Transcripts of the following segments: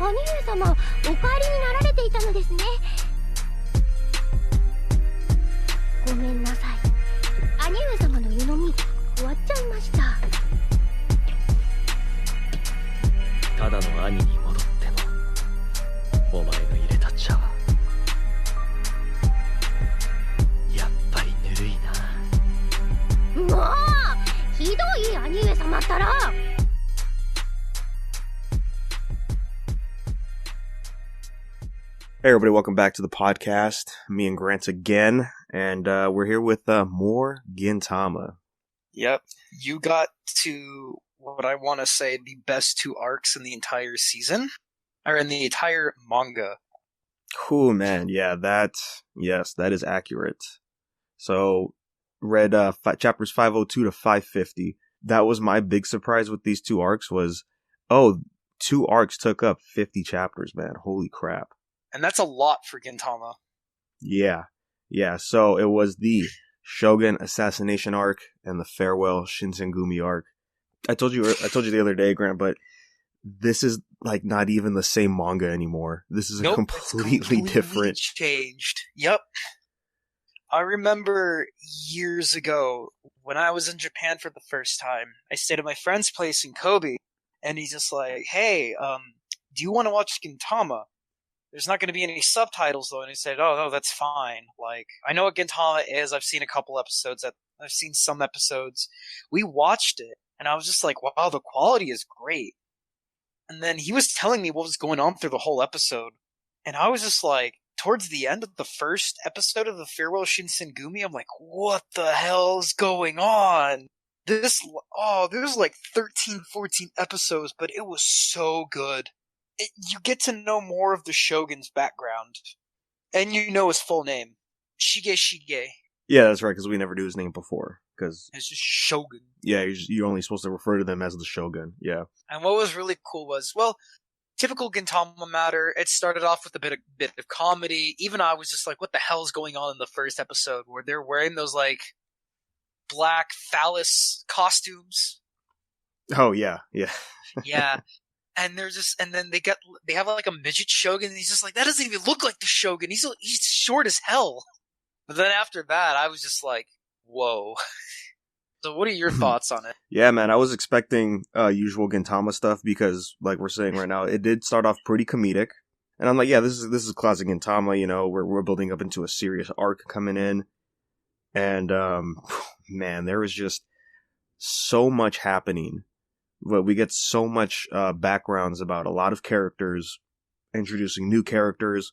兄上様、お帰りになられていたのですね。ごめんなさい。兄上様の湯飲み終わっちゃいました。ただの兄に戻っても、お前の入れた茶はやっぱりぬるいな。もうひどい兄上様ったら。Hey everybody, welcome back to the podcast. Me and Grant again, and we're here with more Gintama. Yep, you got to what I want to say the best two arcs in the entire season, or in the entire manga. Cool, man. Yeah, that is accurate. So, read chapters 502 to 550. That was my big surprise with these two arcs was, two arcs took up 50 chapters, man. Holy crap. And that's a lot for Gintama. Yeah. So it was the Shogun assassination arc and the farewell Shinsengumi arc. I told you the other day, Grant, but this is like not even the same manga anymore. This is completely different. Changed. Yep. I remember years ago when I was in Japan for the first time. I stayed at my friend's place in Kobe, and he's just like, "Hey, do you want to watch Gintama? There's not going to be any subtitles, though." And he said, "Oh, no, that's fine. Like, I know what Gintama is. I've seen a couple episodes. I've seen some episodes. We watched it, and I was just like, wow, the quality is great." And then he was telling me what was going on through the whole episode. And I was just like, towards the end of the first episode of the Farewell Shinsengumi, I'm like, what the hell's going on? There was like 13, 14 episodes, but it was so good. You get to know more of the Shogun's background. And you know his full name. Shige. Yeah, that's right, because we never knew his name before. Because it's just Shogun. Yeah, you're only supposed to refer to them as the Shogun. Yeah. And what was really cool was, well, typical Gintama matter. It started off with a bit of comedy. Even I was just like, what the hell is going on in the first episode where they're wearing those like black phallus costumes? Oh yeah. Yeah. And then they have like a midget Shogun, and he's just like, that doesn't even look like the Shogun. He's short as hell. But then after that, I was just like, whoa. So what are your thoughts on it? Yeah, man, I was expecting usual Gintama stuff because, like we're saying right now, it did start off pretty comedic. And I'm like, yeah, this is classic Gintama, you know, we're building up into a serious arc coming in. And, man, there was just so much happening. But we get so much backgrounds about a lot of characters, introducing new characters,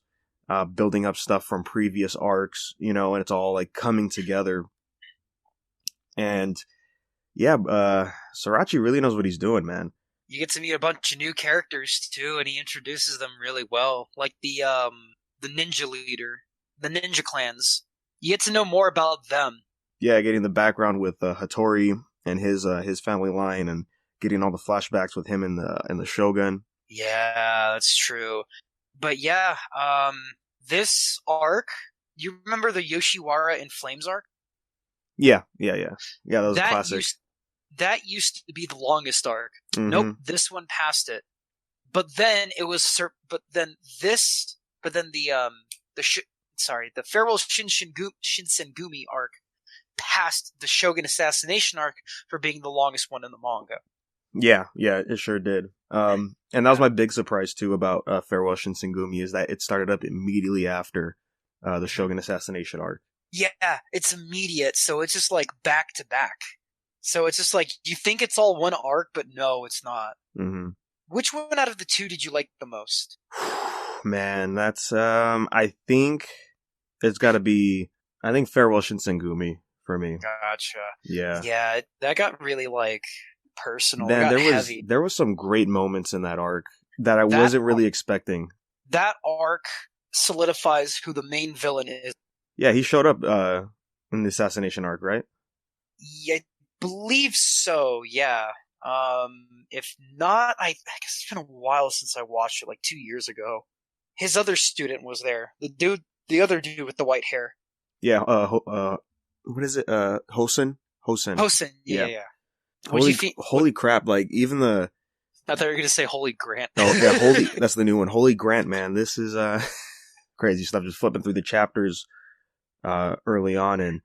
building up stuff from previous arcs, you know, and it's all like coming together. And yeah, Sorachi really knows what he's doing, man. You get to meet a bunch of new characters too, and he introduces them really well, like the ninja leader, the ninja clans. You get to know more about them. Yeah, getting the background with Hattori and his family line, and getting all the flashbacks with him and the Shogun. Yeah, that's true. But yeah, this arc, you remember the Yoshiwara in Flames arc? Yeah, that was a classic. That used to be the longest arc. Mm-hmm. Nope, this one passed it. But then it was, the Farewell Shinsengumi arc passed the Shogun assassination arc for being the longest one in the manga. Yeah, it sure did. And that was my big surprise too about Farewell Shinsengumi, is that it started up immediately after the Shogun assassination arc. Yeah, it's immediate, so it's just like back to back. So it's just like, you think it's all one arc, but no, it's not. Mm-hmm. Which one out of the two did you like the most? Man, that's, I think it's gotta be, Farewell Shinsengumi for me. Gotcha. Yeah. Yeah, that got really, like, personal. Man, heavy. There was some great moments in that arc that I wasn't really expecting. That arc solidifies who the main villain is. Yeah, he showed up in the assassination arc, right? Yeah, I believe so, yeah. If not, I guess it's been a while since I watched it, like 2 years ago. His other student was there. The other dude with the white hair. Yeah, what is it? Hosen? Hosen, yeah. Holy crap, like, even the I thought you were going to say Holy Grant. Oh yeah, that's the new one. Holy Grant, man. This is crazy stuff. Just flipping through the chapters early on, and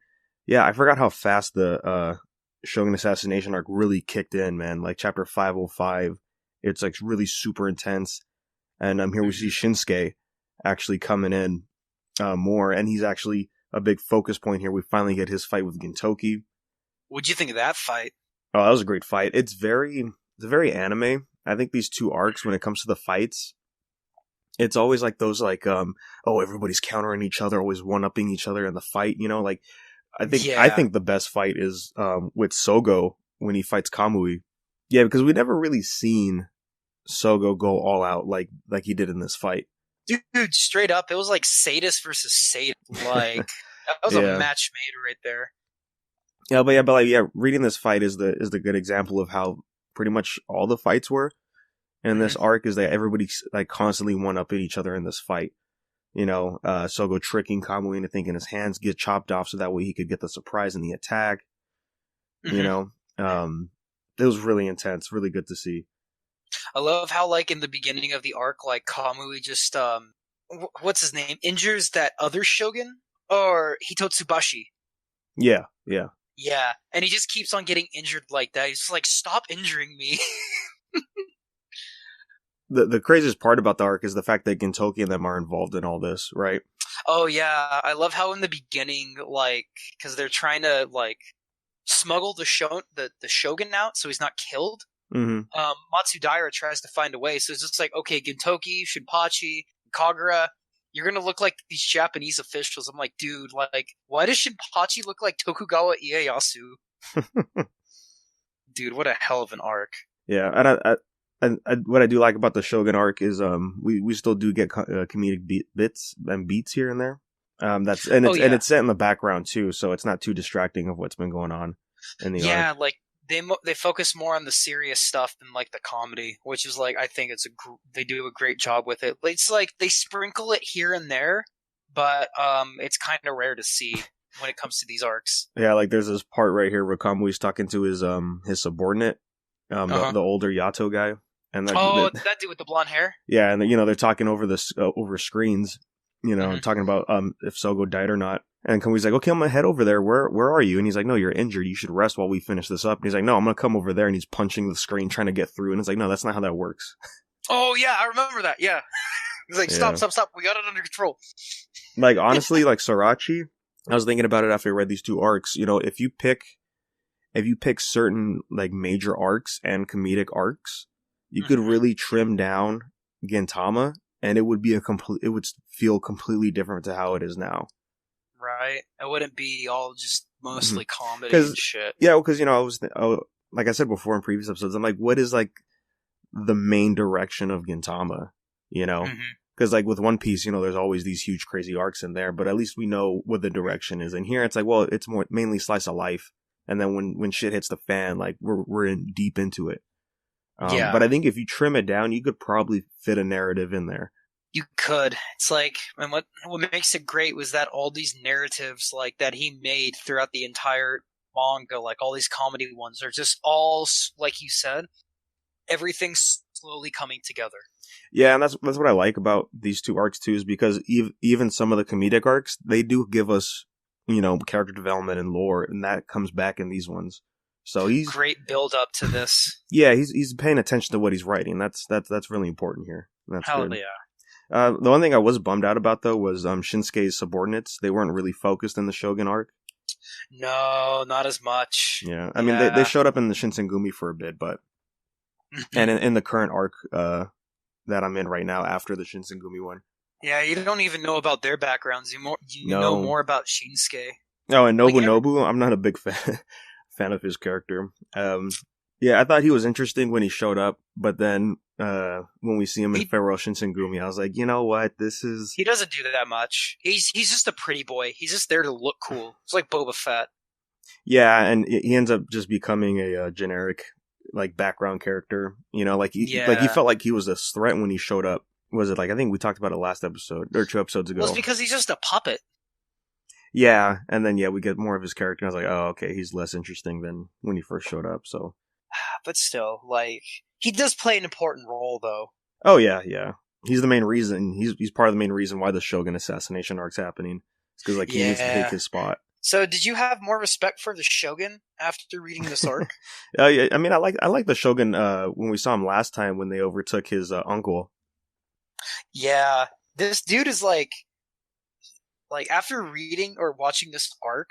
yeah, I forgot how fast the Shogun assassination arc really kicked in, man. Like chapter 505, it's like really super intense. And here we see Shinsuke actually coming in more, and he's actually a big focus point here. We finally get his fight with Gintoki. What'd you think of that fight? Oh, that was a great fight. It's very anime. I think these two arcs, when it comes to the fights, it's always like those like everybody's countering each other, always one-upping each other in the fight. You know, like I think the best fight is with Sogo when he fights Kamui. Yeah, because we've never really seen Sogo go all out like he did in this fight. Dude, straight up, it was like sadist versus sadist. Like that was a match made right there. Yeah, reading this fight is the good example of how pretty much all the fights were. And this arc is that everybody's like constantly one-upping each other in this fight. You know, Sogo tricking Kamui into thinking his hands get chopped off so that way he could get the surprise in the attack. You know, it was really intense, really good to see. I love how, like, in the beginning of the arc, like, Kamui just, what's his name? Injures that other Shogun? Or Hitotsubashi. Yeah. Yeah, and he just keeps on getting injured like that. He's just like, stop injuring me. The craziest part about the arc is the fact that Gintoki and them are involved in all this, right? Oh, yeah. I love how in the beginning, like, because they're trying to, like, smuggle the Shogun out so he's not killed. Matsudaira tries to find a way, so it's just like, okay, Gintoki, Shinpachi, Kagura, you're gonna look like these Japanese officials. I'm like, dude, like, why does Shinpachi look like Tokugawa Ieyasu? Dude, what a hell of an arc. Yeah, and what I do like about the Shogun arc is we still do get comedic bits and beats here and there. And it's set in the background too, so it's not too distracting of what's been going on in the arc. Yeah, like they focus more on the serious stuff than like the comedy, which is like I think they do a great job with it. It's like they sprinkle it here and there, but it's kind of rare to see when it comes to these arcs. Yeah, like there's this part right here where Kamui's talking to his subordinate, the older Yato guy, and that dude with the blonde hair. Yeah, and they're talking over over screens, talking about if Sogo died or not. And Kamui's like, okay, I'm gonna head over there. Where are you? And he's like, no, you're injured. You should rest while we finish this up. And he's like, no, I'm gonna come over there. And he's punching the screen, trying to get through. And it's like, no, that's not how that works. Oh yeah, I remember that. Yeah, he's like, stop. We got it under control. Like honestly, like Sorachi, I was thinking about it after I read these two arcs. If you pick certain like major arcs and comedic arcs, you could really trim down Gintama, and it would feel completely different to how it is now. Right, it wouldn't be all just mostly comedy and shit. Yeah, because like I said before in previous episodes, I'm like, what is like the main direction of Gintama? Because like with One Piece, there's always these huge crazy arcs in there, but at least we know what the direction is. And here it's like, well, it's more mainly slice of life, and then when shit hits the fan, like we're in deep into it. But I think if you trim it down, you could probably fit a narrative in there. You could. It's like, and what makes it great was that all these narratives like that he made throughout the entire manga, like all these comedy ones, are just all, like you said, everything's slowly coming together. Yeah, and that's what I like about these two arcs too, is because even some of the comedic arcs, they do give us, character development and lore, and that comes back in these ones. So he's great build up to this. Yeah, he's paying attention to what he's writing. That's really important here. That's hell good. Yeah. The one thing I was bummed out about, though, was Shinsuke's subordinates. They weren't really focused in the Shogun arc. No, not as much. Yeah, I mean, they showed up in the Shinsengumi for a bit, but... and in the current arc that I'm in right now, after the Shinsengumi one. Yeah, you don't even know about their backgrounds. You know more about Shinsuke. Oh, and Nobunobu, I'm not a big fan of his character. Yeah, I thought he was interesting when he showed up, but then when we see him in Farewell Shinsengumi, I was like, you know what, he doesn't do that much. He's just a pretty boy. He's just there to look cool. It's like Boba Fett. Yeah, and he ends up just becoming a generic like background character. Like he felt like he was a threat when he showed up. Was it like, I think we talked about it last episode or 2 episodes ago. Well, it's because he's just a puppet. Yeah, and then we get more of his character. I was like, oh, okay, he's less interesting than when he first showed up. So, but still, like, he does play an important role, though. Oh yeah, yeah. He's the main reason. He's part of the main reason why the Shogun assassination arc's happening. It's because like he needs to take his spot. So, did you have more respect for the Shogun after reading this arc? Yeah, I mean, I like the Shogun. When we saw him last time when they overtook his uncle. Yeah, this dude is like after reading or watching this arc,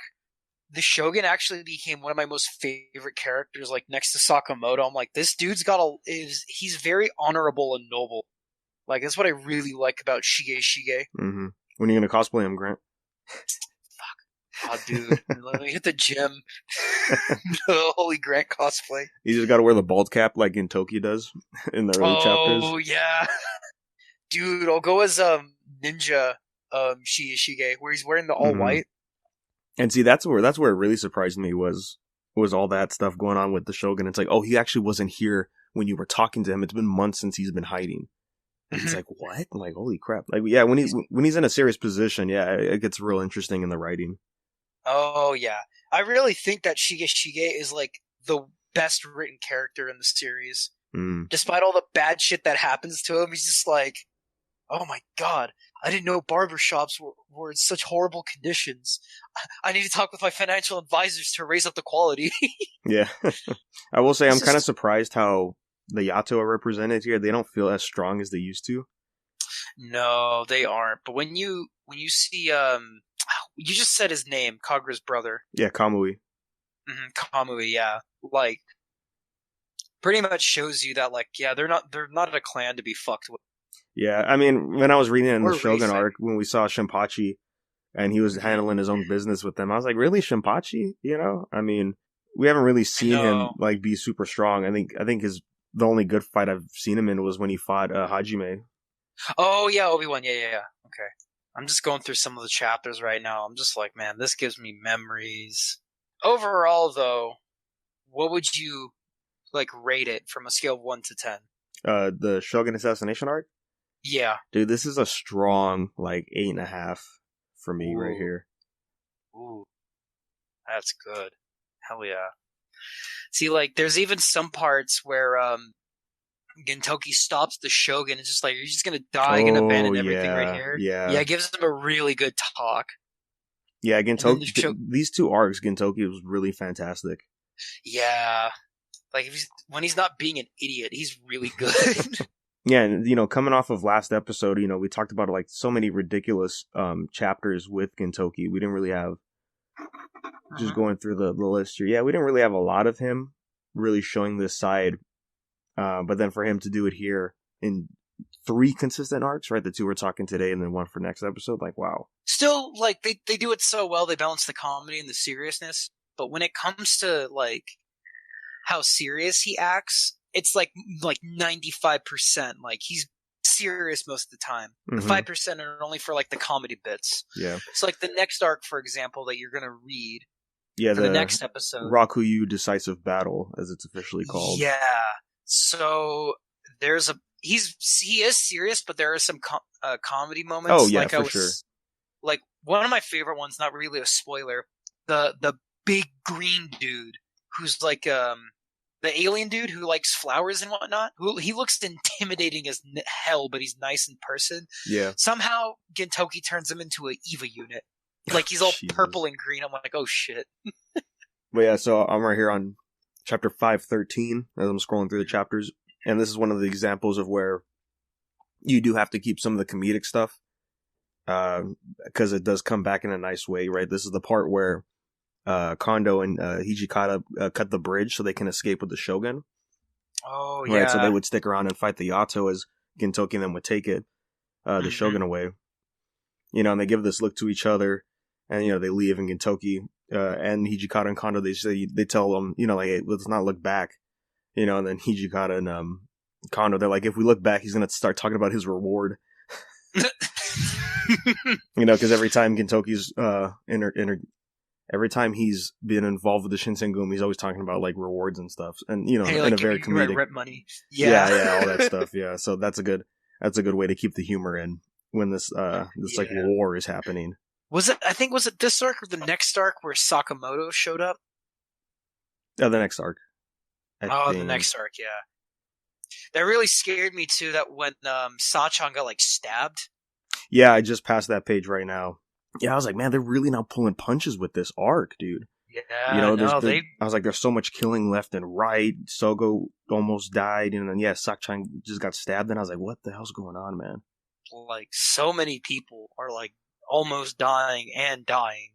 the Shogun actually became one of my most favorite characters. Like next to Sakamoto, I'm like, this dude's he's very honorable and noble. Like that's what I really like about Shige. Mm-hmm. When are you gonna cosplay him, Grant? Oh, dude, let me hit the gym. The Holy Grant cosplay. You just gotta wear the bald cap like Gintoki does in the early chapters. Oh, yeah. Dude, I'll go as Ninja Shige, where he's wearing the all white. And see, that's where it really surprised me was all that stuff going on with the Shogun. It's like, oh, he actually wasn't here when you were talking to him. It's been months since he's been hiding. And it's like, what? I'm like, holy crap. Like, yeah, when he's in a serious position, yeah, it gets real interesting in the writing. Oh, yeah. I really think that Shige is, like, the best written character in the series. Despite all the bad shit that happens to him, he's just like, oh my god, I didn't know barbershops were in such horrible conditions. I need to talk with my financial advisors to raise up the quality. Yeah. I will say, I'm kind of surprised how the Yato are represented here. They don't feel as strong as they used to. No, they aren't. But when you see, you just said his name, Kagura's brother. Yeah, Kamui. Kamui, yeah. Like, pretty much shows you that, like, yeah, they're not a clan to be fucked with. Yeah, I mean, when I was reading it in the Shogun arc, when we saw Shinpachi, and he was handling his own business with them, I was like, really, Shinpachi? You know? I mean, we haven't really seen him, like, be super strong. I think the only good fight I've seen him in was when he fought Hajime. Oh, yeah, Obi-Wan, yeah. Okay. I'm just going through some of the chapters right now. I'm just like, man, this gives me memories. Overall, though, what would you, like, rate it from a scale of 1 to 10? The Shogun assassination arc? Yeah. Dude, this is a strong, like, 8.5 for me right here. Ooh. That's good. Hell yeah. See, like, there's even some parts where, Gintoki stops the Shogun and just like, you're just gonna die, you're gonna abandon everything right here. Yeah. Yeah, it gives him a really good talk. Yeah, Gintoki, these two arcs, Gintoki was really fantastic. Yeah. Like, when he's not being an idiot, he's really good. Yeah, and, you know, coming off of last episode, you know, we talked about, like, so many ridiculous chapters with Gintoki. We didn't really have, just going through the list here, yeah, we didn't really have a lot of him really showing this side. But then for him to do it here in 3 consistent arcs, right? The 2 we're talking today and then 1 for next episode, like, wow. Still, like, they do it so well. They balance the comedy and the seriousness. But when it comes to, like, how serious he acts, it's like 95%. Like, he's serious most of the time. The 5% are only for, like, the comedy bits. Yeah. So, like, the next arc, for example, that you're going to read for the next episode. Rakuyu Decisive Battle, as it's officially called. Yeah. So, he is serious, but there are some comedy moments. Oh, yeah, like for sure. Like, one of my favorite ones, not really a spoiler, the big green dude who's like, the alien dude who likes flowers and whatnot, he looks intimidating as hell, but he's nice in person. Yeah. Somehow, Gintoki turns him into an EVA unit. Like, he's all purple and green. I'm like, oh shit. But yeah, so I'm right here on chapter 513 as I'm scrolling through the chapters. And this is one of the examples of where you do have to keep some of the comedic stuff. Because it does come back in a nice way, right? This is the part where Kondo and Hijikata cut the bridge so they can escape with the Shogun. Oh, yeah. Right, so they would stick around and fight the Yato as Gintoki and them would take it, the Shogun away. You know, and they give this look to each other, and, you know, they leave, and Gintoki and Hijikata and Kondo, they tell them, you know, like, hey, let's not look back. You know, and then Hijikata and Kondo, they're like, if we look back, he's going to start talking about his reward. You know, because every time Gintoki's every time he's been involved with the Shinsengumi, he's always talking about, like, rewards and stuff, and, you know, hey, in like, a very comedic rent money. Yeah, all that stuff. Yeah, so that's a good way to keep the humor in when this like war is happening. Was it this arc or the next arc where Sakamoto showed up? The next arc. I the think. next arc, yeah. That really scared me too. That when Sachan got like stabbed. Yeah, I just passed that page right now. Yeah, I was like, man, they're really not pulling punches with this arc, dude. You Yeah, know, no, I was like, there's so much killing left and right. Sogo almost died, and then Sakchan just got stabbed, and I was like, what the hell's going on, man? like so many people are like almost dying and dying,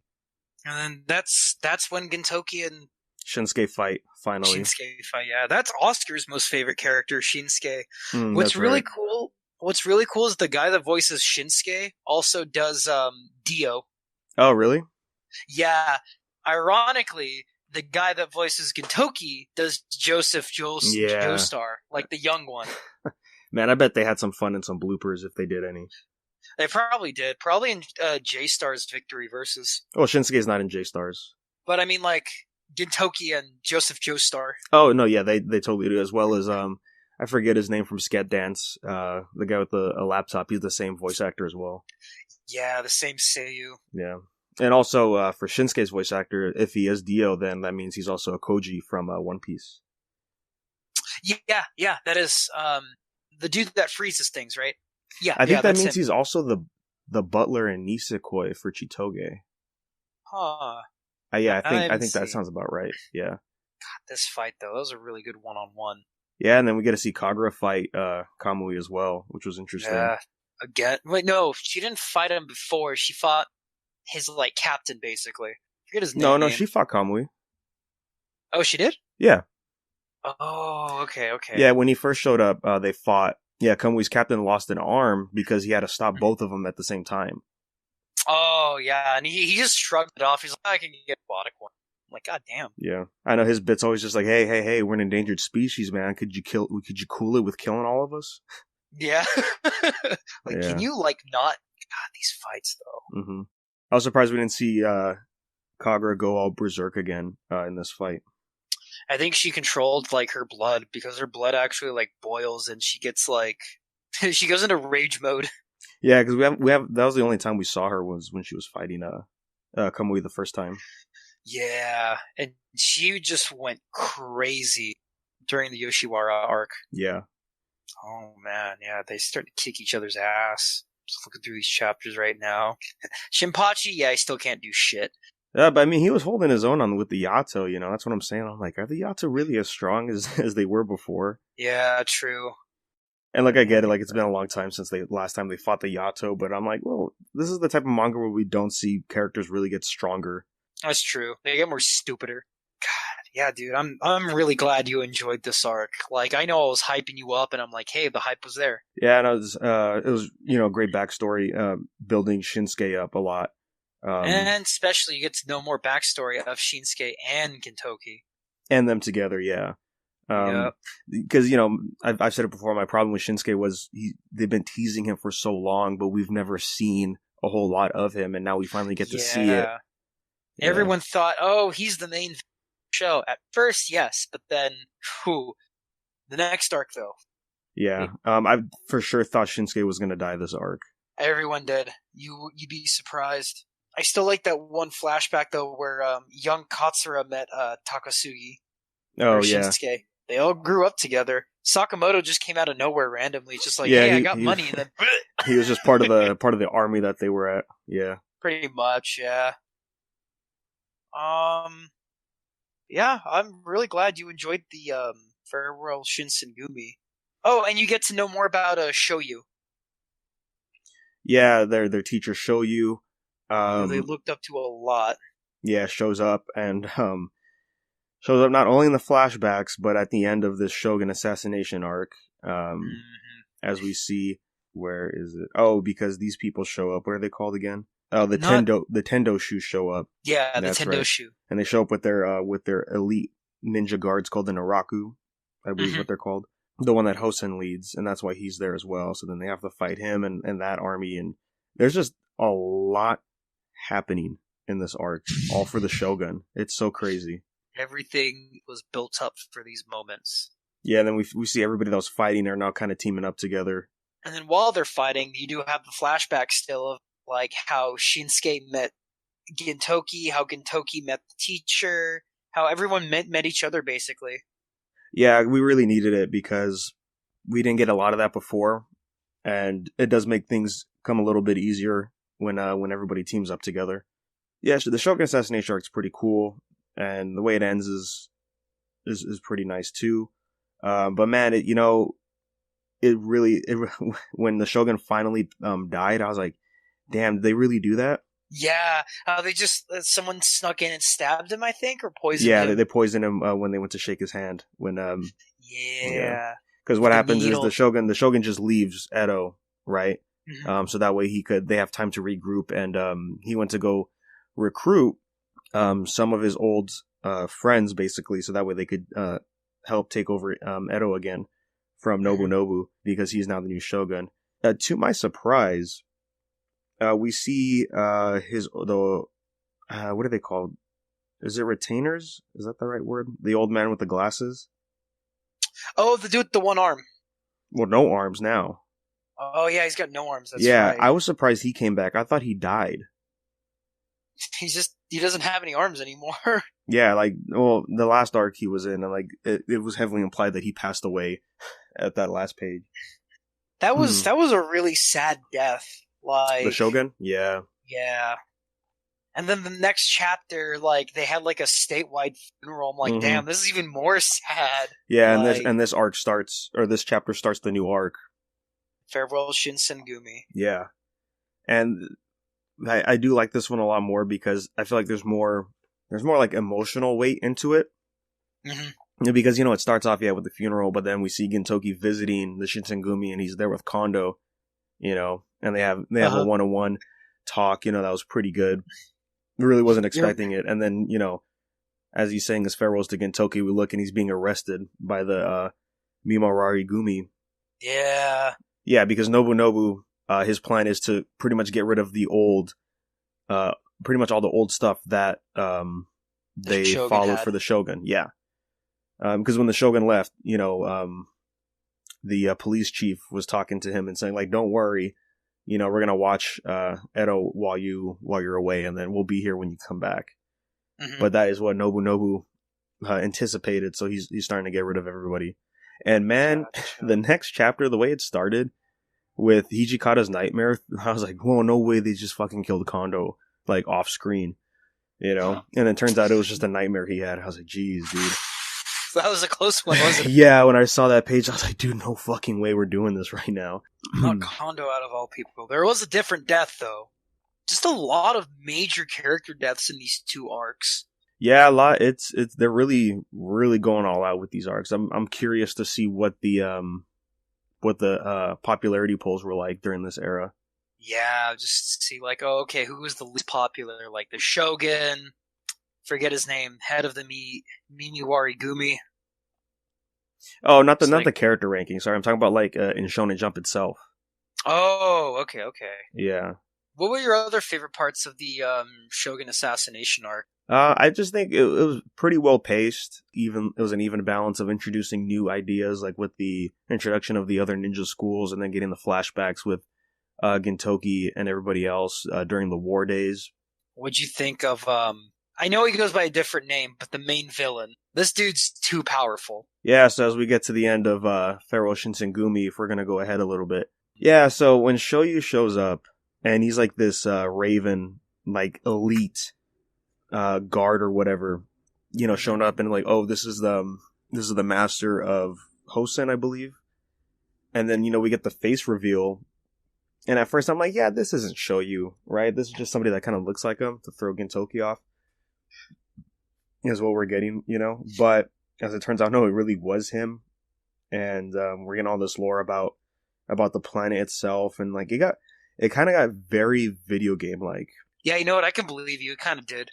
and then that's when Gintoki and Shinsuke fight finally. Shinsuke fight. Yeah, that's Oscar's most favorite character, Shinsuke. That's right. What's really cool is the guy that voices Shinsuke also does Dio. Oh, really? Yeah, ironically, the guy that voices Gintoki does Joseph Joestar, like the young one. Man, I bet they had some fun in some bloopers if they did any. They probably did. Probably in J-Star's Victory Versus. Oh, Shinsuke's not in J-Stars. But I mean, like, Gintoki and Joseph Joestar. Oh, no, yeah, they totally do, as well as, I forget his name from Sket Dance, the guy with a laptop. He's the same voice actor as well. Yeah, the same Seiyu. Yeah. And also, for Shinsuke's voice actor, if he is Dio, then that means he's also a Koji from One Piece. Yeah, that is, the dude that freezes things, right? Yeah, I think that means him. he's also the butler in Nisekoi for Chitoge. Huh. Yeah, I think that sounds about right. Yeah. God, this fight though, that was a really good one-on-one. Yeah, and then we get to see Kagura fight Kamui as well, which was interesting. Yeah. Again, wait, no, she didn't fight him before. She fought his like captain, basically. I forget his name. No, she fought Kamui. Oh, she did? Yeah. Oh, okay. Yeah, when he first showed up, they fought. Yeah, Kamui's captain lost an arm because he had to stop both of them at the same time. Oh, yeah, and he just shrugged it off. He's like, I can get a robotic one. I'm like, God damn. Yeah, I know his bit's always just like, hey, we're an endangered species, man. Could you cool it with killing all of us? Yeah. Can you like not? God, these fights though. Mm-hmm. I was surprised we didn't see Kagura go all berserk again in this fight. I think she controlled like her blood because her blood actually like boils and she gets like she goes into rage mode. Yeah, because we have that was the only time we saw her was when she was fighting Kamui the first time. Yeah, and she just went crazy during the Yoshiwara arc. Yeah. Oh man, yeah, they start to kick each other's ass. Just looking through these chapters right now. Shinpachi, yeah, he still can't do shit. Yeah, but I mean, he was holding his own with the Yato, you know, that's what I'm saying. I'm like, are the Yato really as strong as they were before? Yeah, true. And like, I get it, like, it's been a long time since last time they fought the Yato, but I'm like, well, this is the type of manga where we don't see characters really get stronger. That's true. They get more stupider. God, yeah, dude, I'm really glad you enjoyed this arc. Like, I know I was hyping you up, and I'm like, hey, the hype was there. Yeah, and it was, you know, great backstory, building Shinsuke up a lot. And especially you get to know more backstory of Shinsuke and Gintoki. And them together, yeah. Because, you know, I've said it before, my problem with Shinsuke was they've been teasing him for so long, but we've never seen a whole lot of him, and now we finally get to see it. Yeah. Everyone thought, oh, he's the main show. At first, yes, but then, the next arc, though. Yeah, I for sure thought Shinsuke was going to die this arc. Everyone did. You'd be surprised. I still like that one flashback, though, where young Katsura met Takasugi. Oh, Shinsuke. yeah. They all grew up together. Sakamoto just came out of nowhere randomly, just like, hey, I got money, and then he was just part of the army that they were at. Yeah, pretty much. Yeah. Yeah, I'm really glad you enjoyed the Farewell Shinsengumi. Oh, and you get to know more about Shoyu. Yeah, their teacher Shoyu. They looked up to a lot. Yeah, shows up shows up not only in the flashbacks, but at the end of this Shogun assassination arc. As we see, where is it? Oh, because these people show up. What are they called again? Oh, the Tendo Shu show up. Yeah, the Tendo Shu. And they show up with their elite ninja guards called the Naraku, I believe what they're called. The one that Hosen leads, and that's why he's there as well. So then they have to fight him and that army, and there's just a lot happening in this arc, all for the Shogun. It's so crazy. Everything was built up for these moments. Yeah, and then we see everybody that was fighting, they're now kind of teaming up together. And then while they're fighting, you do have the flashback still of like how Shinsuke met Gintoki, how Gintoki met the teacher, how everyone met each other basically. Yeah, we really needed it because we didn't get a lot of that before, and it does make things come a little bit easier when everybody teams up together. Yeah, so the Shogun assassination arc's pretty cool, and the way it ends is pretty nice too. But man, when the Shogun finally died, I was like, damn, did they really do that? Yeah, they just someone snuck in and stabbed him, I think, or poisoned Yeah, him. they poisoned him when they went to shake his hand. Yeah. Because what The happens needle. is the Shogun just leaves Edo, right? Mhm. So that way they have time to regroup, and he went to go recruit some of his old friends, basically, so that way they could help take over Edo again from Nobunobu, because he's now the new Shogun. To my surprise, we see what are they called? Is it retainers? Is that the right word? The old man with the glasses? Oh, the dude with the one arm. Well, no arms now. Oh yeah, he's got no arms. That's Yeah, right. I was surprised he came back. I thought he died. He doesn't have any arms anymore. Yeah, the last arc he was in, and it was heavily implied that he passed away at that last page. That was a really sad death. Like The Shogun? Yeah. Yeah. And then the next chapter, they had a statewide funeral. I'm like, Mhm. damn, this is even more sad. Yeah, Like- and this arc starts, or this chapter starts the new arc. Farewell Shinsengumi. Yeah. And I do like this one a lot more because I feel like there's more emotional weight into it. Mm-hmm. Because, it starts off, with the funeral, but then we see Gintoki visiting the Shinsengumi, and he's there with Kondo, and they have a one-on-one talk, that was pretty good. We really wasn't expecting it. And then, as he's saying his farewells to Gintoki, we look and he's being arrested by the Mimorari Gumi. Yeah. Yeah, because Nobunobu, his plan is to pretty much get rid of the old, pretty much all the old stuff that they Shogun followed had. for the Shogun. Yeah. Because when the Shogun left, the police chief was talking to him and saying, don't worry, we're gonna watch Edo while you're away, and then we'll be here when you come back. Mm-hmm. But that is what Nobunobu anticipated, so he's starting to get rid of everybody. And man, the next chapter, the way it started with Hijikata's nightmare, I was like, whoa, no way they just fucking killed Kondo off screen, and it turns out it was just a nightmare he had. I was like, geez, dude. That was a close one, wasn't it? Yeah, when I saw that page, I was like, dude, no fucking way we're doing this right now. Not Kondo out of all people. There was a different death, though. Just a lot of major character deaths in these two arcs. Yeah, a lot. They're really, really going all out with these arcs. I'm curious to see what the popularity polls were like during this era. Yeah, just see who was the least popular? The Shogun, forget his name, head of the Mimiwari Gumi. Oh, not the character ranking. Sorry, I'm talking about in Shonen Jump itself. Oh, okay. Yeah. What were your other favorite parts of the Shogun assassination arc? I just think it was pretty well paced. It was an even balance of introducing new ideas, with the introduction of the other ninja schools, and then getting the flashbacks with Gintoki and everybody else during the war days. What'd you think of? I know he goes by a different name, but the main villain. This dude's too powerful. Yeah. So as we get to the end of Farewell Shinsengumi, if we're gonna go ahead a little bit, yeah. So when Shoyu shows up, and he's this Raven, elite guard or whatever, showing up, and oh, this is the master of Hosen, I believe. And then we get the face reveal, and at first I'm like, yeah, this isn't Shoyu, right? This is just somebody that kind of looks like him to throw Gintoki off, is what we're getting, But as it turns out, no, it really was him, and we're getting all this lore about the planet itself, and it kind of got very video game like. Yeah, you know what? I can believe you. It kind of did.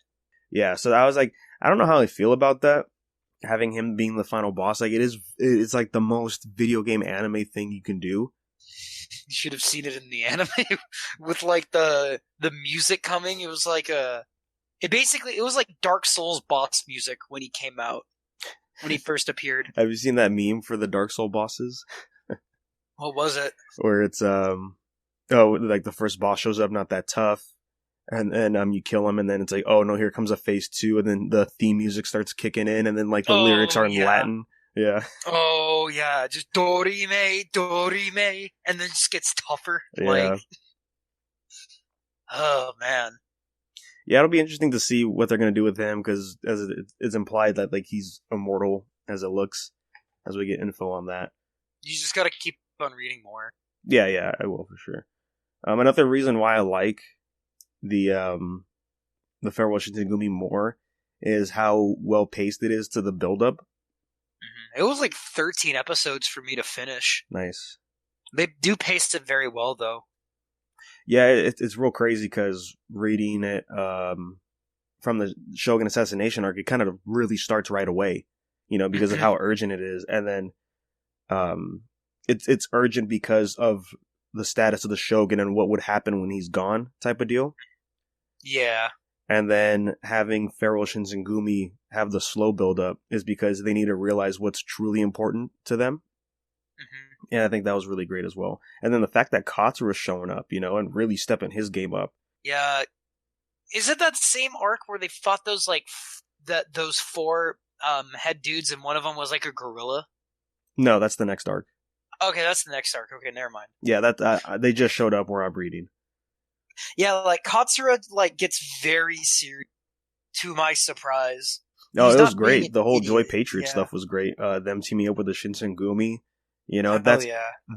Yeah, so I was like, I don't know how I feel about that. Having him being the final boss, it's the most video game anime thing you can do. You should have seen it in the anime with the music coming. It was it was like Dark Souls boss music when he came out, when he first appeared. Have you seen that meme for the Dark Soul bosses? What was it? Where it's the first boss shows up, not that tough, and you kill him, and then it's oh no, here comes a phase 2, and then the theme music starts kicking in, and then the lyrics are in Latin. Yeah. Oh yeah, just Dorime, and then just gets tougher. Yeah. Like, oh man. Yeah, it'll be interesting to see what they're going to do with him, because as it's implied that like he's immortal as it looks, as we get info on that. You just gotta keep on reading more. Yeah, I will for sure. Another reason why I like the Farewell Shinsengumi more is how well paced it is to the build up. It was like 13 episodes for me to finish. Nice. They do pace it very well, though. Yeah, it's real crazy because reading it from the Shogun assassination arc, it kind of really starts right away, because of how urgent it is, and then it's urgent because of the status of the Shogun and what would happen when he's gone, type of deal. Yeah. And then having Farewell Shinsengumi have the slow build up is because they need to realize what's truly important to them. Mm-hmm. And I think that was really great as well. And then the fact that Katsura is showing up, and really stepping his game up. Yeah. Is it that same arc where they fought those those four head dudes and one of them was like a gorilla? No, that's the next arc. Okay, that's the next arc. Okay, never mind. Yeah, that they just showed up where I'm reading. Yeah, like Katsura gets very serious, to my surprise. No, He's it was not great. being The an whole idiot. Joy Patriot Yeah. stuff was great. Them teaming up with the Shinsengumi, Oh,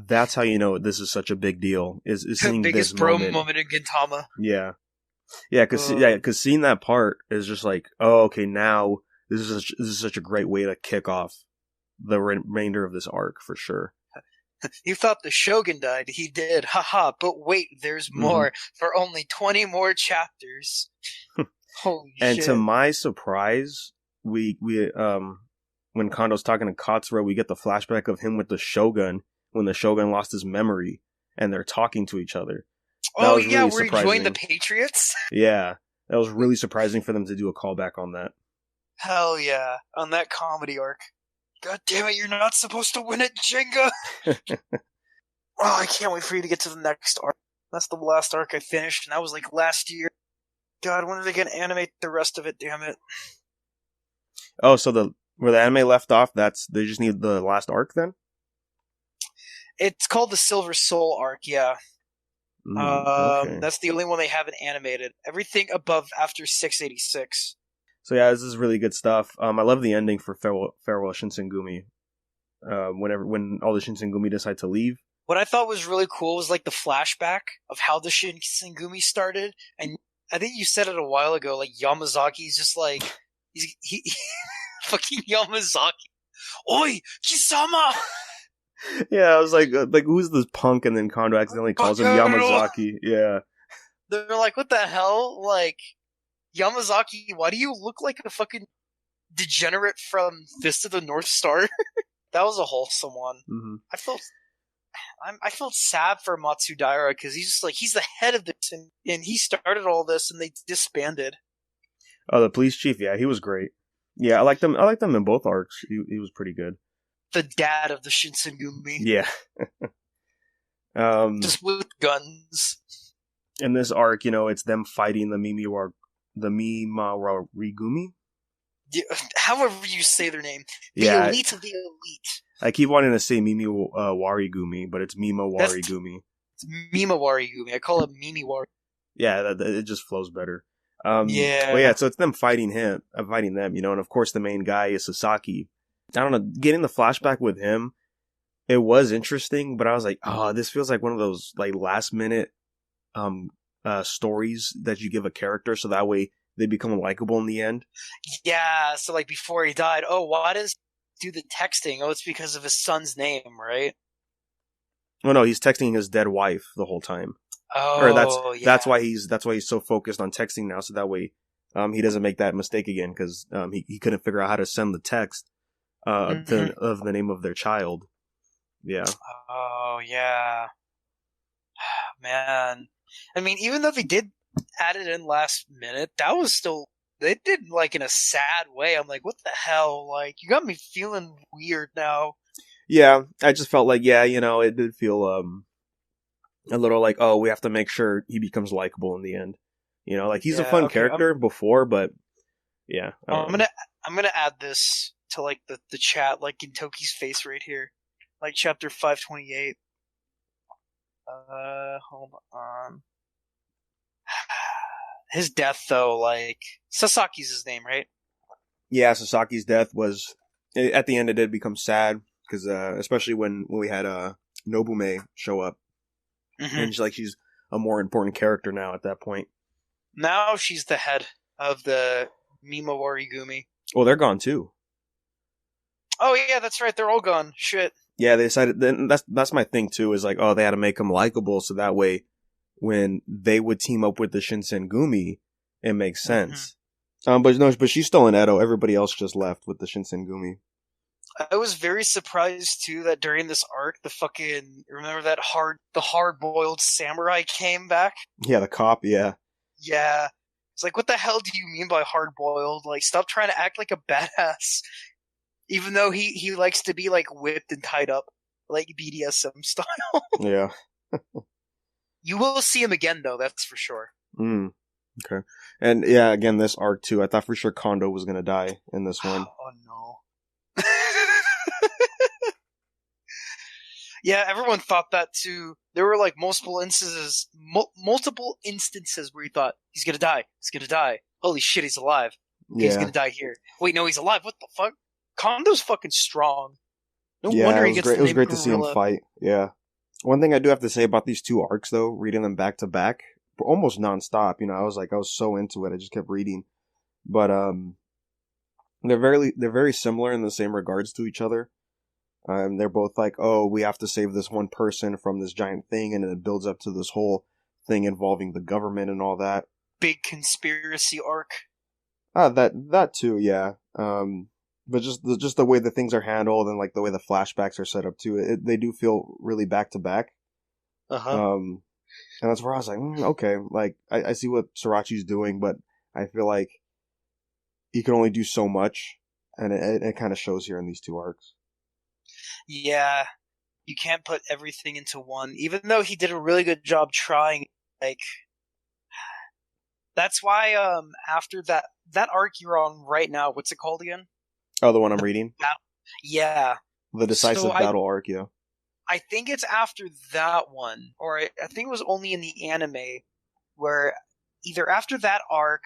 that's how you know this is such a big deal. Is seeing biggest this bro moment. in Gintama. Yeah, because seeing that part is just like, oh, okay, now this is such a great way to kick off the remainder of this arc for sure. You thought the Shogun died. He did. Haha. But wait, there's more. For only 20 more chapters. Holy And shit. to my surprise, we when Kondo's talking to Katsura, we get the flashback of him with the Shogun when the Shogun lost his memory and they're talking to each other. That was yeah, really where he surprising. joined the Patriots? Yeah, that was really surprising for them to do a callback on that. Hell yeah. On that comedy arc. God damn it, you're not supposed to win at Jenga! I can't wait for you to get to the next arc. That's the last arc I finished, and that was like last year. God, when are they gonna animate the rest of it, damn it? Oh, so where the anime left off, they just need the last arc then? It's called the Silver Soul arc, yeah. Okay. That's the only one they haven't animated. Everything above after 686. So yeah, this is really good stuff. I love the ending for Farewell Shinsengumi. When all the Shinsengumi decide to leave. What I thought was really cool was like the flashback of how the Shinsengumi started, and I think you said it a while ago. Like Yamazaki's just like he fucking Yamazaki. Oi, Kisama! Yeah, I was like who's this punk? And then Kondo accidentally calls him Yamazaki. Yeah. They're like, what the hell? Like, Yamazaki, why do you look like a fucking degenerate from Fist of the North Star? That was a wholesome one. Mm-hmm. I felt sad for Matsudaira because he's the head of the team and he started all this and they disbanded. Oh, the police chief, yeah, he was great. Yeah, I liked him in both arcs. He was pretty good. The dad of the Shinsengumi. Yeah. Just with guns. In this arc, it's them fighting the Mimawarigumi. Yeah, however you say their name. The Yeah. elite of the elite. I keep wanting to say Warigumi, but it's Mimawarigumi. It's Mimawarigumi. I call it Mimiwari. Yeah, it just flows better. Yeah. Well, yeah, so it's them fighting them, and of course the main guy is Sasaki. I don't know, getting the flashback with him, it was interesting, but I was like, oh, this feels like one of those like last minute stories that you give a character so that way they become likable in the end. Yeah, so like before he died, why does he do the texting? Oh, it's because of his son's name, right? Oh no, he's texting his dead wife the whole time. Oh, Or yeah. that's why he's so focused on texting now, so that way he doesn't make that mistake again, because he couldn't figure out how to send the text of the name of their child. Yeah. Oh, yeah. Man. I mean, even though they did add it in last minute, that was still, they did like in a sad way. I'm like, what the hell? Like, you got me feeling weird now. Yeah, I just felt like, it did feel a little like, oh, we have to make sure he becomes likable in the end. Like he's a fun character before, but yeah. I'm gonna add this to like the chat, like Gintoki's face right here, like chapter 528. Hold on. His death, though, like Sasaki's his name, right? Yeah, Sasaki's death was at the end. It did become sad because especially when we had Nobume show up, and she's a more important character now at that point. Now she's the head of the Mimawari Gumi. Well, they're gone too. Oh yeah, that's right. They're all gone. Shit. Yeah, they decided. Then that's my thing too. Is like, oh, they had to make them likable so that way, when they would team up with the Shinsengumi, it makes sense. But she's still in Edo. Everybody else just left with the Shinsengumi. I was very surprised too that during this arc, remember that hard-boiled samurai came back? Yeah, the cop. Yeah. Yeah. It's like, what the hell do you mean by hard-boiled? Like, stop trying to act like a badass. Even though he likes to be, like, whipped and tied up, like BDSM style. Yeah. You will see him again, though, that's for sure. Okay. And, yeah, again, this arc, too. I thought for sure Kondo was going to die in this one. Oh, no. Yeah, everyone thought that, too. There were, like, multiple instances where you thought, he's gonna die. He's gonna die. Holy shit, he's alive. Okay, he's gonna die here. Wait, no, he's alive. What the fuck? Kondo's fucking strong. No wonder he gets the name it was great to Gorilla. see him fight. Yeah. One thing I do have to say about these two arcs, though, reading them back to back, almost nonstop. You know, I was so into it. I just kept reading. But they're very similar in the same regards to each other. They're both like, oh, we have to save this one person from this giant thing, and it builds up to this whole thing involving the government and all that. Big conspiracy arc. That too, yeah. But just the way the things are handled and like the way the flashbacks are set up too, they do feel really back to back. And that's where I was like, okay, like I see what Sorachi's doing, but I feel like he can only do so much, and it kind of shows here in these two arcs. Yeah, you can't put everything into one, even though he did a really good job trying. Like, that's why after that arc you're on right now, what's it called again? Oh, the one I'm reading? Yeah. The decisive battle arc, yeah. I think it's after that one, or I think it was only in the anime, where either after that arc,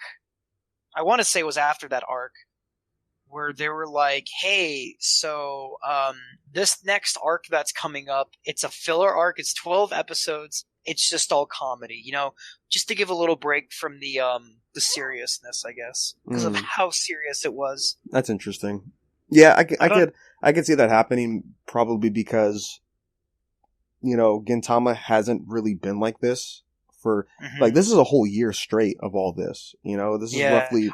I want to say it was after that arc, where they were like, hey, so this next arc that's coming up, it's a filler arc, it's 12 episodes, it's just all comedy, you know, just to give a little break from the seriousness, I guess, because of how serious it was. That's interesting. Yeah, I could see that happening, probably because, you know, Gintama hasn't really been like this for like, this is a whole year straight of all this. You know, this is roughly.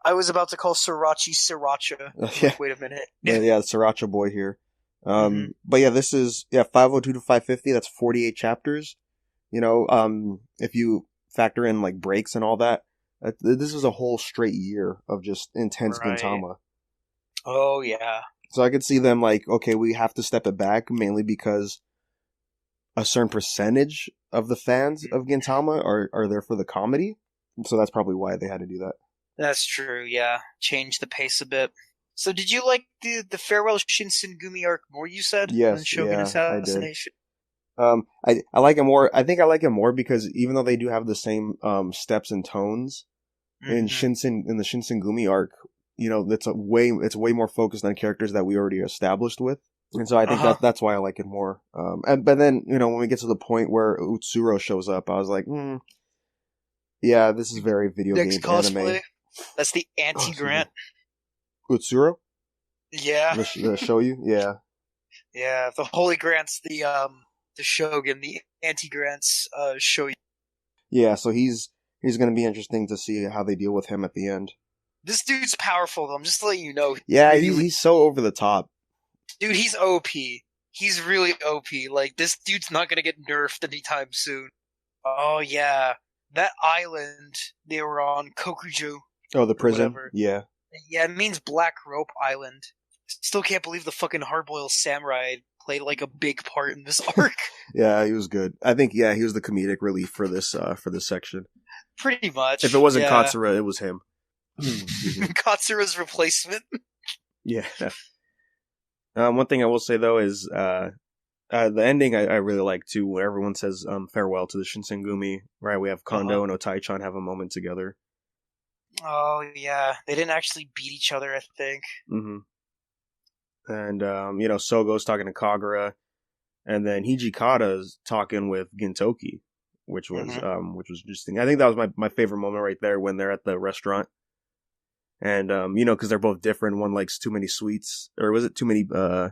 I was about to call Sriracha Sriracha. Like, wait a minute. Yeah, the Sriracha boy here. But yeah, this is 502 to 550. That's 48 chapters. You know, if you factor in like breaks and all that, this is a whole straight year of just intense Gintama. Oh yeah. So I could see them like, okay, we have to step it back mainly because a certain percentage of the fans of Gintama are there for the comedy. So that's probably why they had to do that. That's true, yeah. Change the pace a bit. So did you like the farewell Shinsengumi arc more, you said? Yes, than Shogun Assassination? I like it more. I think I like it more because even though they do have the same steps and tones in the Shinsengumi arc, you know, it's way more focused on characters that we already established with. And so I think that's why I like it more. But then, you know, when we get to the point where Utsuro shows up, I was like, yeah, this is very video game anime. That's the anti-Grant. Utsuro? Yeah. The Shoyu? Yeah. Yeah, the Holy Grant's the Shogun, the anti-Grant's Shoyu. Yeah, so he's going to be interesting to see how they deal with him at the end. This dude's powerful, though. I'm just letting you know. Yeah, he's so over the top. Dude, he's OP. He's really OP. Like, this dude's not going to get nerfed anytime soon. Oh, yeah. That island they were on, Kokuju. Oh, the prison? Whatever. Yeah. Yeah, it means Black Rope Island. Still can't believe the fucking hard-boiled samurai played, like, a big part in this arc. Yeah, he was good. I think, he was the comedic relief for this section. Pretty much. If it wasn't Katsura, it was him. Katsura's replacement. Yeah. One thing I will say though is the ending I really like too, where everyone says farewell to the Shinsengumi. Right, we have Kondo and Otai-chan have a moment together. Oh yeah, they didn't actually beat each other, I think. Mm-hmm. And Sogo's talking to Kagura, and then Hijikata's talking with Gintoki, which was interesting. I think that was my favorite moment right there when they're at the restaurant. And because they're both different. One likes too many sweets, or was it too many? I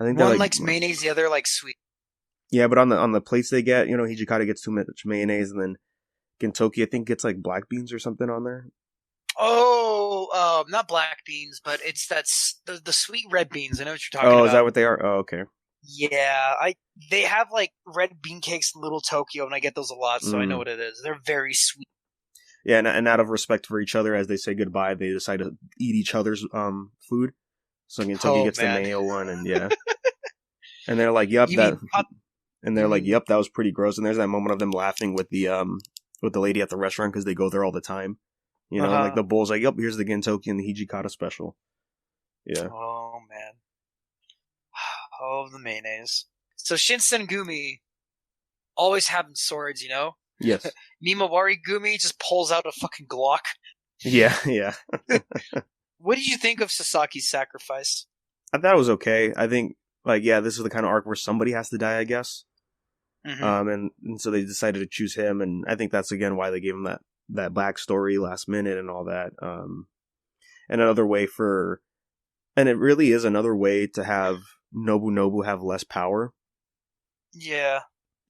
think one likes mayonnaise, the other likes sweet. Yeah, but on the plates they get, Hijikata gets too much mayonnaise, and then Gintoki I think gets like black beans or something on there. Oh, not black beans, but it's the sweet red beans. I know what you're talking about. Oh, is that what they are? Oh, okay. Yeah, they have like red bean cakes in Little Tokyo, and I get those a lot, so I know what it is. They're very sweet. Yeah, and out of respect for each other, as they say goodbye, they decide to eat each other's food. So Gintoki gets the mayo one, and yeah, and they're like, "Yup, and they're like, "Yup, that was pretty gross." And there's that moment of them laughing with the lady at the restaurant because they go there all the time. Like the bull's like, "Yup, here's the Gintoki and the Hijikata special." Yeah. Oh man. Oh, the mayonnaise. So Shinsengumi always having swords, Yes. Mimawari Gumi just pulls out a fucking Glock. Yeah, yeah. What did you think of Sasaki's sacrifice? I thought it was okay. I think, this is the kind of arc where somebody has to die, I guess. Mm-hmm. And so they decided to choose him, and I think that's again why they gave him that backstory last minute and all that. And another way and it really is another way to have Nobunobu have less power. Yeah.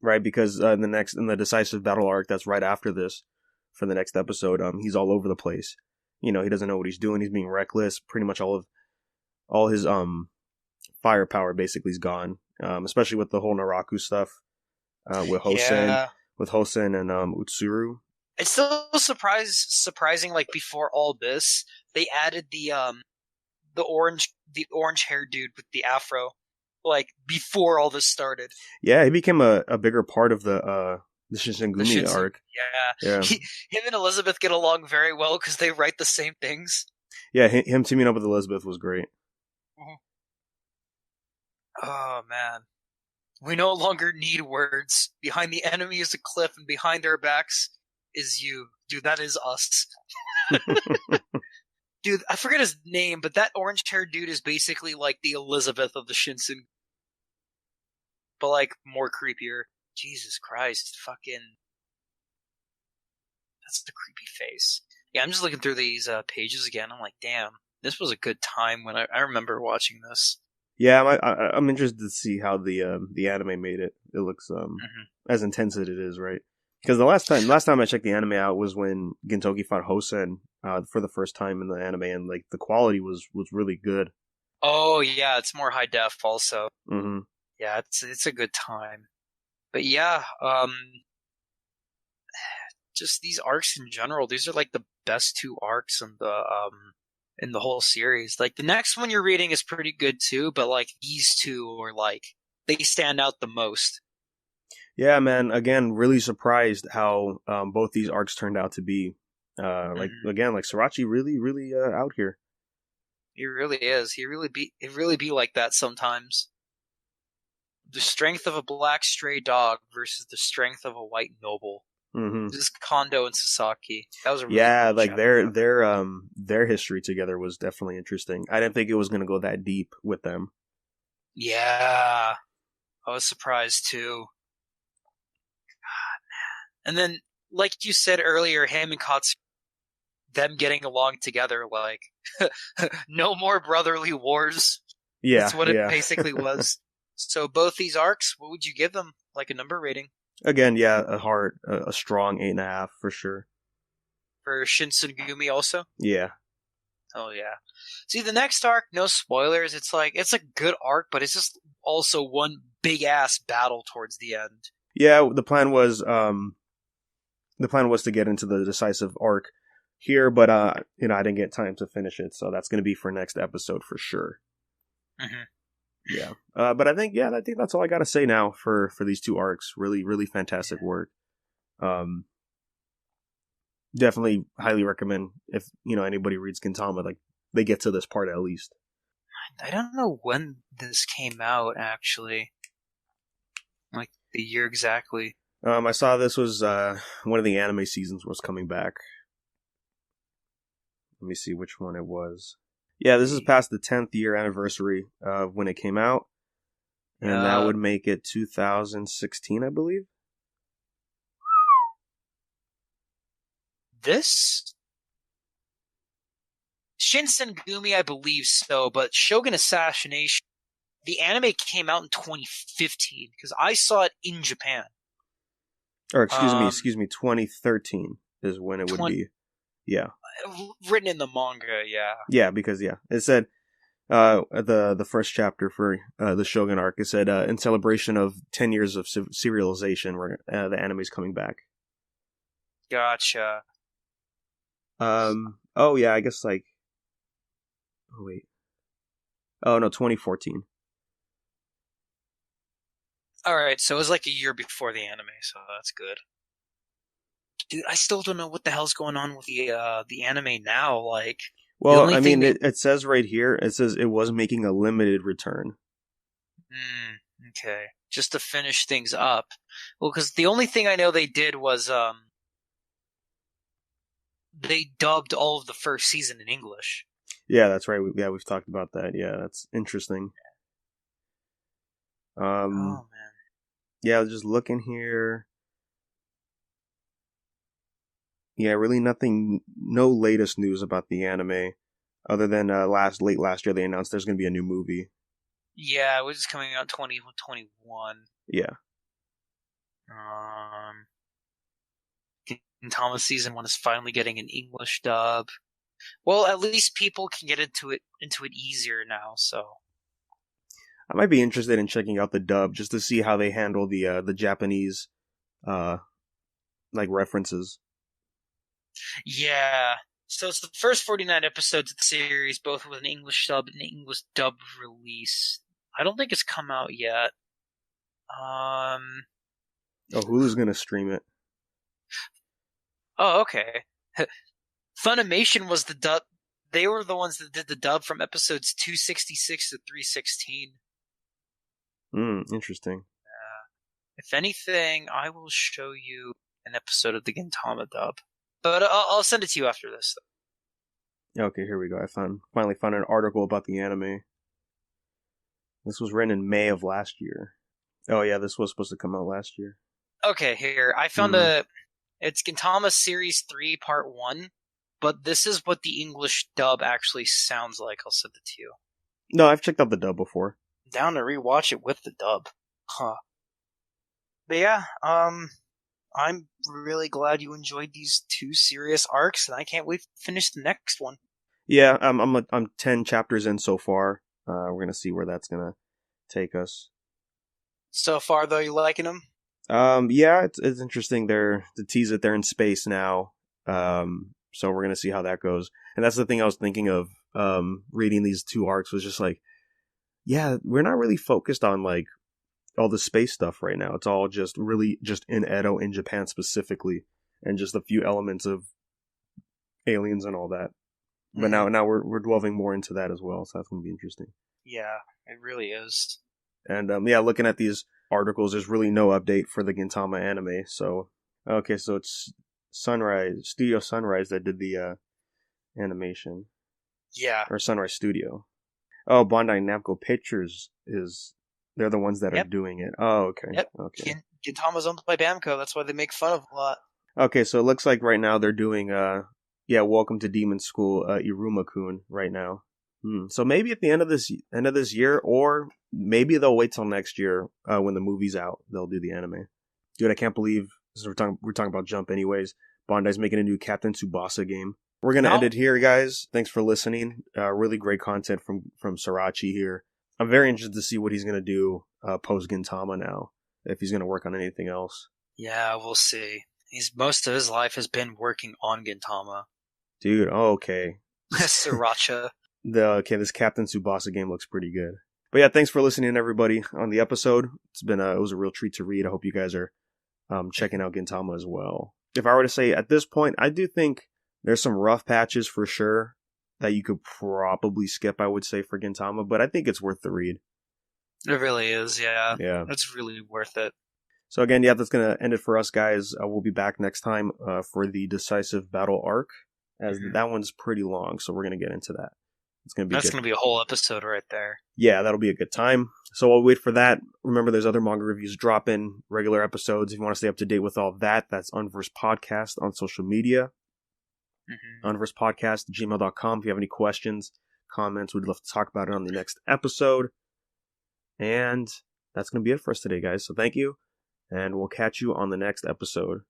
Right, because in the decisive battle arc that's right after this, for the next episode, he's all over the place. He doesn't know what he's doing. He's being reckless. Pretty much all his firepower basically is gone. Especially with the whole Naraku stuff with Hosen and Utsuru. It's still surprising. Like before all this, they added the orange haired dude with the afro. Like before all this started. Yeah, he became a bigger part of the Shinsengumi arc. Yeah. Him and Elizabeth get along very well because they write the same things. Yeah, him teaming up with Elizabeth was great. Mm-hmm. Oh man, we no longer need words. Behind the enemy is a cliff, and behind their backs is you, dude. That is us. Dude, I forget his name, but that orange-haired dude is basically like the Elizabeth of the Shinsen. But, like, more creepier. Jesus Christ, fucking... That's the creepy face. Yeah, I'm just looking through these pages again. I'm like, damn, this was a good time when I remember watching this. Yeah, I'm interested to see how the anime made it. It looks as intense as it is, right? Because the last time I checked the anime out was when Gintoki fought Hosen for the first time in the anime, and like the quality was really good. Oh yeah, it's more high def also. Mm-hmm. Yeah, it's a good time. But yeah, just these arcs in general. These are like the best two arcs in the whole series. Like the next one you're reading is pretty good too, but like these two are like they stand out the most. Yeah, man. Again, really surprised how both these arcs turned out to be. Like Sorachi really out here. He really is. It really be like that sometimes. The strength of a black stray dog versus the strength of a white noble. Mm-hmm. This is Kondo and Sasaki. That was a really cool like chapter. their history together was definitely interesting. I didn't think it was going to go that deep with them. Yeah, I was surprised too. God, man. And then, like you said earlier, him and Katsu, them getting along together, like no more brotherly wars. Yeah, that's what it basically was. So both these arcs, what would you give them? Like a number rating? Again, yeah, a strong 8.5 for sure. For Shinsengumi also? Yeah. Oh yeah. See, the next arc, no spoilers. It's a good arc, but it's just also one big ass battle towards the end. Yeah, the plan was to get into the decisive arc here, but I didn't get time to finish it, so that's going to be for next episode for sure. Mm-hmm. Yeah, but I think that's all I got to say now for these two arcs. Really fantastic work. Definitely highly recommend if anybody reads Gintama, like they get to this part at least. I don't know when this came out, actually. Like, the year exactly. I saw this was one of the anime seasons was coming back. Let me see which one it was. Yeah, this is past the 10th year anniversary of when it came out. And that would make it 2016, I believe. This? Shinsengumi, I believe so, but Shogun Assassination, the anime came out in 2015, because I saw it in Japan. Or excuse me, 2013 is when it would be. Yeah. Written in the manga, yeah. Yeah, because, it said, the first chapter for the Shogun arc, it said, in celebration of 10 years of serialization, where the anime's coming back. Gotcha. Oh, yeah, I guess, like... Oh, wait. Oh, no, 2014. Alright, so it was like a year before the anime, so that's good. Dude, I still don't know what the hell's going on with the anime now, like... Well, I mean, it says right here, it says it was making a limited return. Okay. Just to finish things up. Well, because the only thing I know they did was, they dubbed all of the first season in English. Yeah, that's right. We've talked about that. Yeah, that's interesting. Oh, man. Yeah, just looking here. Yeah, really no latest news about the anime, other than late last year they announced there's going to be a new movie. Yeah, it was just coming out in 2021. Yeah. Gintama Season 1 is finally getting an English dub. Well, at least people can get into it easier now, so... I might be interested in checking out the dub, just to see how they handle the Japanese, like, references. Yeah. So it's the first 49 episodes of the series, both with an English sub and an English dub release. I don't think it's come out yet. Oh, Hulu's gonna stream it. Oh, okay. Funimation was the dub. They were the ones that did the dub from episodes 266 to 316. Interesting. If anything, I will show you an episode of the Gintama dub. But I'll send it to you after this. Okay, here we go. I finally found an article about the anime. This was written in May of last year. Oh yeah, this was supposed to come out last year. Okay, here. I found it's Gintama Series 3 Part 1, but this is what the English dub actually sounds like. I'll send it to you. No, I've checked out the dub before. Down to rewatch it with the dub. Huh. But yeah, I'm really glad you enjoyed these two serious arcs, and I can't wait to finish the next one. Yeah, I'm 10 chapters in so far. We're gonna see where that's gonna take us. So far, though, you liking them? Yeah, it's interesting. To tease it, they're in space now. So we're gonna see how that goes. And that's the thing I was thinking of. Reading these two arcs was just like, yeah, we're not really focused on like all the space stuff right now. It's all just in Edo, in Japan specifically, and just a few elements of aliens and all that. But now we're delving more into that as well, so that's gonna be interesting. Yeah, it really is. And yeah, looking at these articles, there's really no update for the Gintama anime. So okay, so it's Studio Sunrise that did the animation. Yeah. Or Sunrise Studio. Oh, Bandai Namco Pictures they're the ones that are doing it. Oh, okay. Yep. Okay. Gintama's owned by Bamco. That's why they make fun of a lot. Okay, so it looks like right now they're doing Welcome to Demon School, Iruma-kun right now. So maybe at the end of this year, or maybe they'll wait till next year when the movie's out. They'll do the anime. Dude, I can't believe we're talking about Jump anyways. Bandai's making a new Captain Tsubasa game. We're gonna end it here, guys. Thanks for listening. Really great content from Srirachi here. I'm very interested to see what he's gonna do post Gintama now. If he's gonna work on anything else. Yeah, we'll see. Most of his life has been working on Gintama. Dude, okay. Sriracha. This Captain Tsubasa game looks pretty good. But yeah, thanks for listening, everybody, on the episode. It was a real treat to read. I hope you guys are checking out Gintama as well. If I were to say at this point, I do think there's some rough patches for sure. that you could probably skip, I would say, for Gintama, but I think it's worth the read. It really is, yeah. Yeah. It's really worth it. So again, yeah, that's going to end it for us, guys. We'll be back next time for the Decisive Battle arc, as that one's pretty long, so we're going to get into that. It's going to be That's going to be a whole episode right there. Yeah, that'll be a good time. So I'll wait for that. Remember, there's other manga reviews dropping, regular episodes. If you want to stay up to date with all that, that's Unversed Podcast on social media. Unversedpodcast, gmail.com. If you have any questions, comments, we'd love to talk about it on the next episode. And that's going to be it for us today, guys. So thank you, and we'll catch you on the next episode.